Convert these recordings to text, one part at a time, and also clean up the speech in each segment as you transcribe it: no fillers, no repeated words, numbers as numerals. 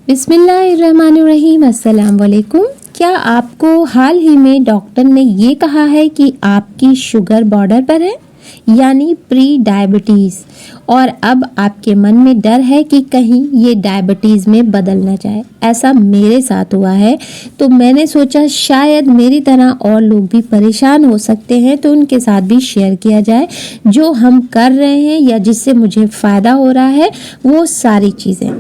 बिस्मिल्लाहिर्रहमानिर्रहीम, अस्सलाम वालेकुम। क्या आपको हाल ही में डॉक्टर ने ये कहा है कि आपकी शुगर बॉर्डर पर है, यानी प्री डायबिटीज़, और अब आपके मन में डर है कि कहीं ये डायबिटीज़ में बदल ना जाए? ऐसा मेरे साथ हुआ है, तो मैंने सोचा शायद मेरी तरह और लोग भी परेशान हो सकते हैं, तो उनके साथ भी शेयर किया जाए जो हम कर रहे हैं या जिससे मुझे फ़ायदा हो रहा है वो सारी चीज़ें।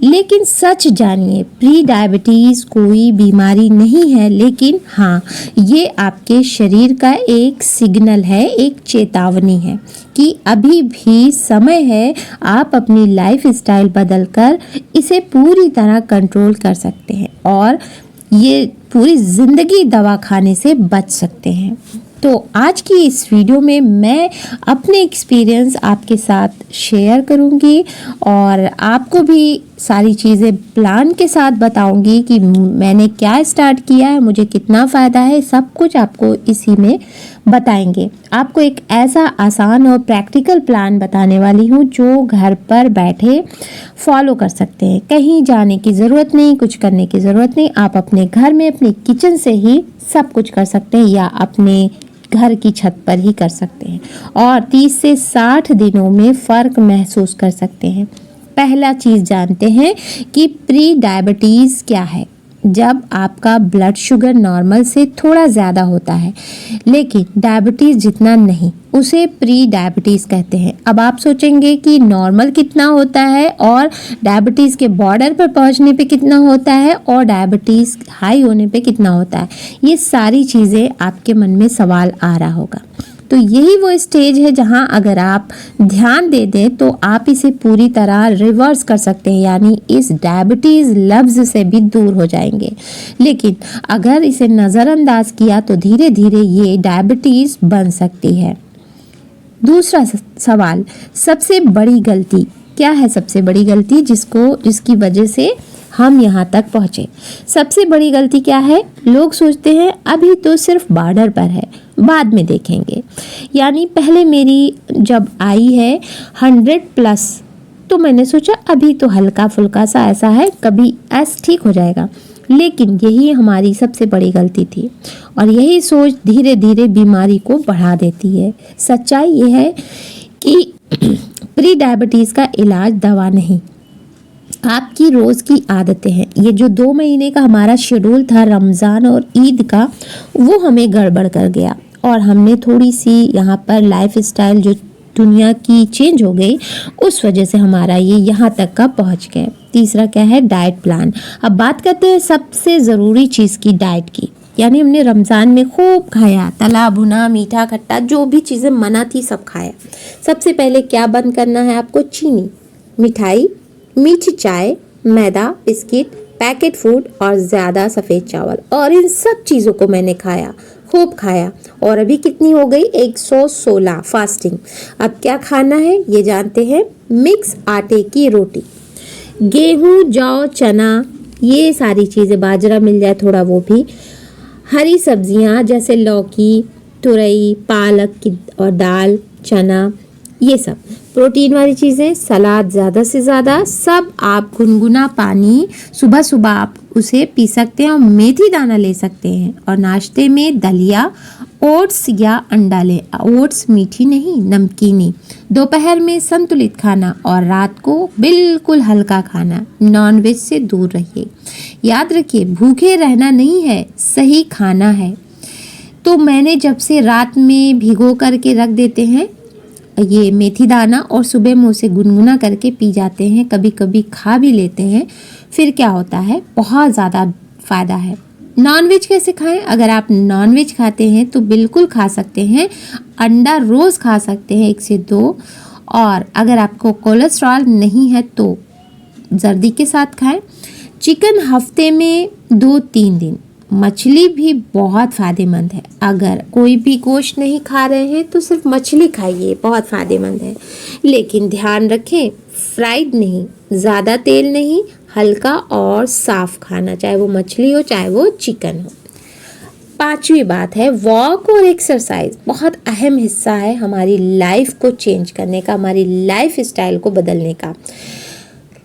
लेकिन सच जानिए, प्री डायबिटीज़ कोई बीमारी नहीं है, लेकिन हाँ, ये आपके शरीर का एक सिग्नल है, एक चेतावनी है कि अभी भी समय है। आप अपनी लाइफ स्टाइल बदलकर इसे पूरी तरह कंट्रोल कर सकते हैं और ये पूरी ज़िंदगी दवा खाने से बच सकते हैं। तो आज की इस वीडियो में मैं अपने एक्सपीरियंस आपके साथ शेयर करूंगी और आपको भी सारी चीज़ें प्लान के साथ बताऊंगी कि मैंने क्या स्टार्ट किया है, मुझे कितना फ़ायदा है, सब कुछ आपको इसी में बताएंगे। आपको एक ऐसा आसान और प्रैक्टिकल प्लान बताने वाली हूँ जो घर पर बैठे फॉलो कर सकते हैं। कहीं जाने की ज़रूरत नहीं, कुछ करने की ज़रूरत नहीं। आप अपने घर में अपने किचन से ही सब कुछ कर सकते हैं या अपने घर की छत पर ही कर सकते हैं और 30 से 60 दिनों में फ़र्क महसूस कर सकते हैं। पहला चीज़ जानते हैं कि प्री डायबिटीज़ क्या है। जब आपका ब्लड शुगर नॉर्मल से थोड़ा ज़्यादा होता है लेकिन डायबिटीज़ जितना नहीं, उसे प्री डायबिटीज़ कहते हैं। अब आप सोचेंगे कि नॉर्मल कितना होता है और डायबिटीज़ के बॉर्डर पर पहुंचने पे कितना होता है और डायबिटीज़ हाई होने पे कितना होता है। ये सारी चीज़ें आपके मन में सवाल आ रहा होगा। तो यही वो स्टेज है जहां अगर आप ध्यान दे दें तो आप इसे पूरी तरह रिवर्स कर सकते हैं, यानी इस डायबिटीज़ लफ्ज़ से भी दूर हो जाएंगे। लेकिन अगर इसे नज़रअंदाज किया तो धीरे धीरे ये डायबिटीज़ बन सकती है। दूसरा सवाल, सबसे बड़ी गलती क्या है? सबसे बड़ी गलती जिसकी वजह से हम यहाँ तक पहुँचे। सबसे बड़ी गलती क्या है? लोग सोचते हैं अभी तो सिर्फ बॉर्डर पर है, बाद में देखेंगे। यानी पहले मेरी जब आई है 100+ तो मैंने सोचा अभी तो हल्का फुल्का सा ऐसा है, कभी ऐसा ठीक हो जाएगा। लेकिन यही हमारी सबसे बड़ी गलती थी और यही सोच धीरे धीरे बीमारी को बढ़ा देती है। सच्चाई ये है कि प्री डायबिटीज़ का इलाज दवा नहीं, आपकी रोज़ की आदतें हैं। ये जो 2 महीने का हमारा शेड्यूल था रमज़ान और ईद का, वो हमें गड़बड़ कर गया और हमने थोड़ी सी यहाँ पर लाइफ स्टाइल जो दुनिया की चेंज हो गई, उस वजह से हमारा ये यहाँ तक का पहुँच गए। तीसरा क्या है? Diet plan. अब बात करते हैं सबसे ज़रूरी चीज़ की, डाइट की। यानी हमने रमज़ान में खूब खाया, तला भुना, मीठा खट्टा, जो भी चीज़ें मना थी सब खाया। सबसे पहले क्या बंद करना है आपको? चीनी, मिठाई, मीठी चाय, मैदा, बिस्किट, पैकेट फूड और ज़्यादा सफ़ेद चावल। और इन सब चीज़ों को मैंने खाया, खूब खाया। और अभी कितनी हो गई? 116 फास्टिंग। अब क्या खाना है ये जानते हैं? मिक्स आटे की रोटी, गेहूँ, जौ, चना, ये सारी चीज़ें, बाजरा मिल जाए थोड़ा वो भी, हरी सब्जियाँ जैसे लौकी, तुरई, पालक की और दाल, चना, ये सब प्रोटीन वाली चीज़ें, सलाद ज़्यादा से ज़्यादा, सब आप गुनगुना पानी सुबह सुबह आप उसे पी सकते हैं और मेथी दाना ले सकते हैं। और नाश्ते में दलिया, ओट्स या अंडा लें। ओट्स मीठी नहीं, नमकीनी। दोपहर में संतुलित खाना और रात को बिल्कुल हल्का खाना। नॉनवेज से दूर रहिए। याद रखिए, भूखे रहना नहीं है, सही खाना है। तो मैंने जब से रात में भिगो करके रख देते हैं ये मेथी दाना और सुबह में उसे गुनगुना करके पी जाते हैं, कभी कभी खा भी लेते हैं, फिर क्या होता है? बहुत ज़्यादा फ़ायदा है। नॉनवेज कैसे खाएं? अगर आप नॉनवेज खाते हैं तो बिल्कुल खा सकते हैं। अंडा रोज़ खा सकते हैं 1 से 2, और अगर आपको कोलेस्ट्रॉल नहीं है तो जर्दी के साथ खाएं। चिकन हफ्ते में 2-3 दिन। मछली भी बहुत फ़ायदेमंद है। अगर कोई भी गोश्त नहीं खा रहे हैं तो सिर्फ मछली खाइए, बहुत फ़ायदेमंद है। लेकिन ध्यान रखें, फ्राइड नहीं, ज़्यादा तेल नहीं, हल्का और साफ़ खाना, चाहे वो मछली हो चाहे वो चिकन हो। 5वीं बात है, वॉक और एक्सरसाइज बहुत अहम हिस्सा है हमारी लाइफ को चेंज करने का, हमारी लाइफ स्टाइल को बदलने का।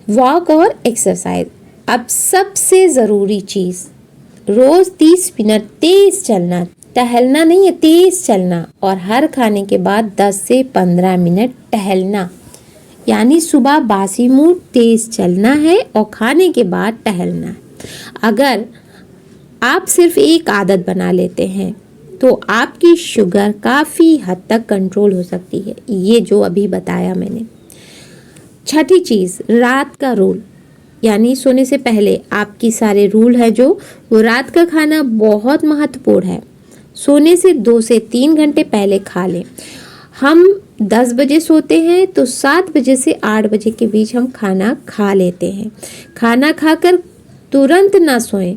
वॉक और एक्सरसाइज अब सबसे ज़रूरी चीज़, रोज़ 30 मिनट तेज़ चलना, टहलना नहीं है, तेज़ चलना। और हर खाने के बाद 10 से 15 मिनट टहलना। यानी सुबह बासी मुंह तेज़ चलना है और खाने के बाद टहलना है। अगर आप सिर्फ एक आदत बना लेते हैं तो आपकी शुगर काफ़ी हद तक कंट्रोल हो सकती है, ये जो अभी बताया मैंने। छठी चीज़, रात का रूल, यानी सोने से पहले आपकी सारे रूल है जो, वो रात का खाना बहुत महत्वपूर्ण है। सोने से 2 से 3 घंटे पहले खा लें। हम 10 बजे सोते हैं तो 7 बजे से 8 बजे के बीच हम खाना खा लेते हैं। खाना खाकर तुरंत ना सोएं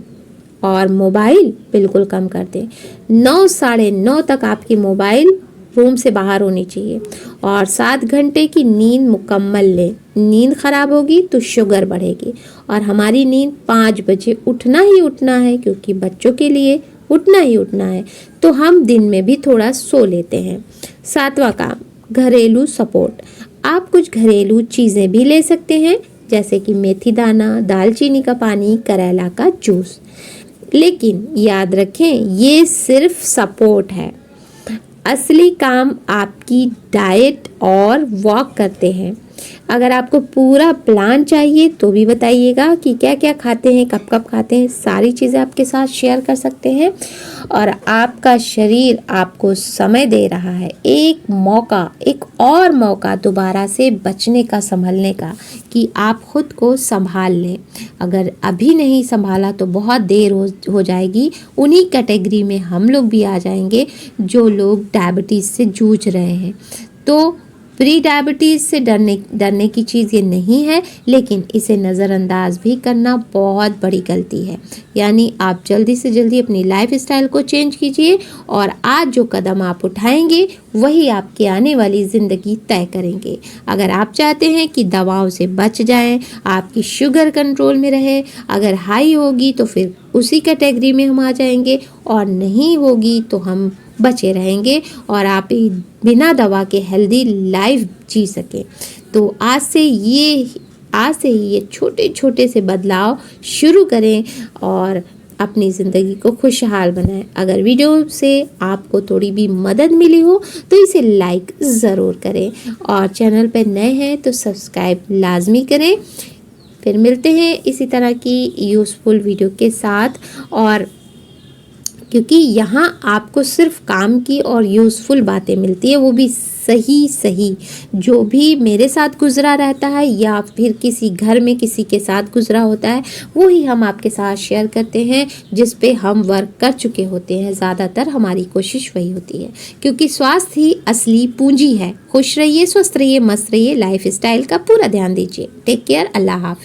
और मोबाइल बिल्कुल कम कर दें। 9 साढ़े 9 तक आपकी मोबाइल रूम से बाहर होनी चाहिए और 7 घंटे की नींद मुकम्मल लें। नींद खराब होगी तो शुगर बढ़ेगी और हमारी नींद 5 बजे उठना ही उठना है, क्योंकि बच्चों के लिए उठना ही उठना है, तो हम दिन में भी थोड़ा सो लेते हैं। 7वां काम, घरेलू सपोर्ट। आप कुछ घरेलू चीज़ें भी ले सकते हैं, जैसे कि मेथी दाना, दालचीनी का पानी, करेला का जूस। लेकिन याद रखें, ये सिर्फ सपोर्ट है। असली काम आपकी डाइट और वॉक करते हैं। अगर आपको पूरा प्लान चाहिए तो भी बताइएगा कि क्या क्या खाते हैं, कब कब खाते हैं, सारी चीज़ें आपके साथ शेयर कर सकते हैं। और आपका शरीर आपको समय दे रहा है, एक मौका, एक और मौका दोबारा से बचने का, संभलने का, कि आप खुद को संभाल लें। अगर अभी नहीं संभाला तो बहुत देर हो जाएगी। उन्हीं कैटेगरी में हम लोग भी आ जाएंगे जो लोग डायबिटीज़ से जूझ रहे हैं। तो प्री डायबिटीज़ से डरने की चीज़ ये नहीं है, लेकिन इसे नज़रअंदाज भी करना बहुत बड़ी गलती है। यानी आप जल्दी से जल्दी अपनी लाइफ स्टाइल को चेंज कीजिए और आज जो कदम आप उठाएंगे वही आपकी आने वाली ज़िंदगी तय करेंगे। अगर आप चाहते हैं कि दवाओं से बच जाएं, आपकी शुगर कंट्रोल में रहे, अगर हाई होगी तो फिर उसी कैटेगरी में हम आ जाएंगे, और नहीं होगी तो हम बचे रहेंगे और आप बिना दवा के हेल्दी लाइफ जी सकें। तो आज से ही ये छोटे छोटे से बदलाव शुरू करें और अपनी ज़िंदगी को खुशहाल बनाएं। अगर वीडियो से आपको थोड़ी भी मदद मिली हो तो इसे लाइक ज़रूर करें और चैनल पर नए हैं तो सब्सक्राइब लाजमी करें। फिर मिलते हैं इसी तरह की यूज़फुल वीडियो के साथ, और क्योंकि यहाँ आपको सिर्फ काम की और यूज़फुल बातें मिलती है, वो भी सही जो भी मेरे साथ गुजरा रहता है या फिर किसी घर में किसी के साथ गुजरा होता है, वो ही हम आपके साथ शेयर करते हैं, जिस पे हम वर्क कर चुके होते हैं। ज़्यादातर हमारी कोशिश वही होती है, क्योंकि स्वास्थ्य ही असली पूंजी है। खुश रहिए, स्वस्थ रहिए, मस्त रहिए, लाइफ स्टाइल का पूरा ध्यान दीजिए। टेक केयर, अल्लाह हाफिज़।